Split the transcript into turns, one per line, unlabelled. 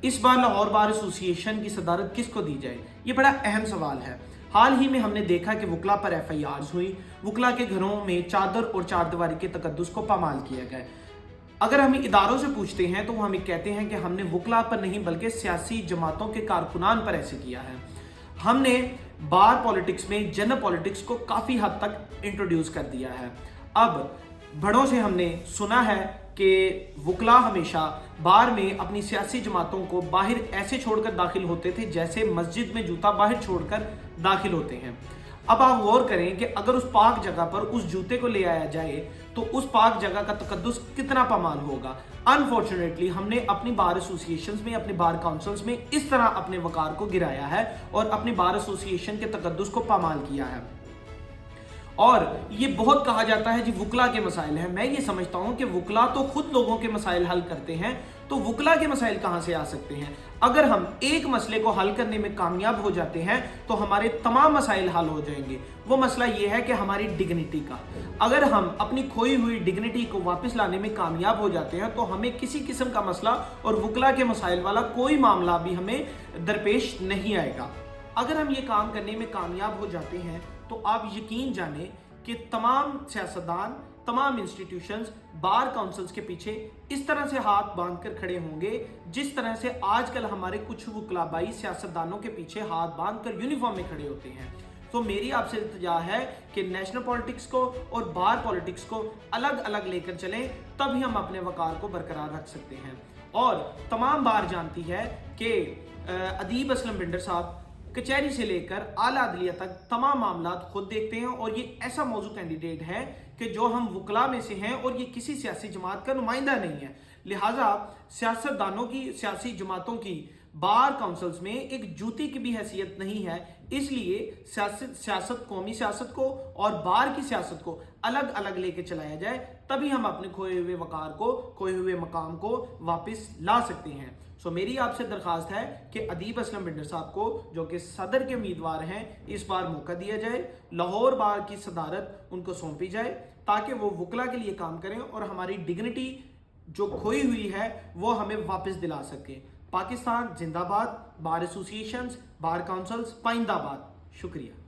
इस बार Lahore bar association की सदारत किसको दी जाए, ये बड़ा अहम सवाल है। हाल ही में हमने देखा कि वकला पर FIRs हुई, वकला के घरों में चादर और चारदीवारी के तकद्दुस को पामाल किया गया। अगर हम इदारों से पूछते हैं तो वो हमें कहते हैं कि हमने वकला पर नहीं बल्कि सियासी जमातों के कारकुनान पर ऐसे किया है। हमने बार पॉलिटिक्स में जनरल पॉलिटिक्स को काफ़ी हद तक इंट्रोड्यूस कर दिया है। अब बड़ों से हमने सुना है कि वकला हमेशा बार में अपनी सियासी जमातों को बाहर ऐसे छोड़कर दाखिल होते थे जैसे मस्जिद में जूता बाहर छोड़कर दाखिल होते हैं। अब आप गौर करें कि अगर उस पाक जगह पर उस जूते को ले आया जाए तो उस पाक जगह का तकद्दुस कितना पामाल होगा। अनफॉर्चुनेटली हमने अपनी बार एसोसिएशंस में, अपने बार काउंसिल्स में इस तरह अपने वकार को गिराया है और अपनी बार एसोसिएशन के तकद्दुस को पामाल किया है। और ये बहुत कहा जाता है जी वकला के मसाइल हैं। मैं ये समझता हूँ कि वकला तो खुद लोगों के मसाइल हल करते हैं, तो वकला के मसाइल कहाँ से आ सकते हैं। अगर हम एक मसले को हल करने में कामयाब हो जाते हैं तो हमारे तमाम मसाइल हल हो जाएंगे। वो मसला ये है कि हमारी डिग्निटी का, अगर हम अपनी खोई हुई डिग्निटी को वापस लाने में कामयाब हो जाते हैं तो हमें किसी किस्म का मसला और वकला के मसाइल वाला कोई मामला भी हमें दरपेश नहीं आएगा। अगर हम ये काम करने में कामयाब हो जाते हैं तो आप यकीन जाने कि तमाम सियासतदान, तमाम इंस्टीट्यूशंस बार काउंसिल्स के पीछे इस तरह से हाथ बांधकर खड़े होंगे जिस तरह से आजकल हमारे कुछ वकलाबाई सियासतदानों के पीछे हाथ बांधकर यूनिफॉर्म में खड़े होते हैं। तो मेरी आपसे इल्तिजा है कि नेशनल पॉलिटिक्स को और बार पॉलिटिक्स को अलग अलग लेकर चलें, तभी हम अपने वकार को बरकरार रख सकते हैं। और तमाम बार जानती है कि अदीब असलम बिंडर साहब कचहरी से लेकर आला अदलिया तक तमाम मामला खुद देखते हैं और ये ऐसा मौजू कैंडिडेट है कि जो हम वकला में से हैं और ये किसी सियासी जमात का नुमाइंदा नहीं है। लिहाजा सियासतदानों की, सियासी जमातों की बार काउंसिल्स में एक जूती की भी हैसियत नहीं है। इसलिए सियासत कौमी सियासत को और बार की सियासत को अलग अलग लेके चलाया जाए, तभी हम अपने खोए हुए वकार को, खोए हुए मकाम को वापस ला सकते हैं। सो मेरी आपसे दरख्वास्त है कि अदीब असलम बिंडर साहब को, जो कि सदर के उम्मीदवार हैं, इस बार मौका दिया जाए, लाहौर बार की सदारत उनको सौंपी जाए ताकि वो वकला के लिए काम करें और हमारी डिग्निटी जो खोई हुई है वो हमें वापस दिला सके। पाकिस्तान जिंदाबाद, बार एसोसिएशंस, बार काउंसिल्स पाइंदाबाद। शुक्रिया।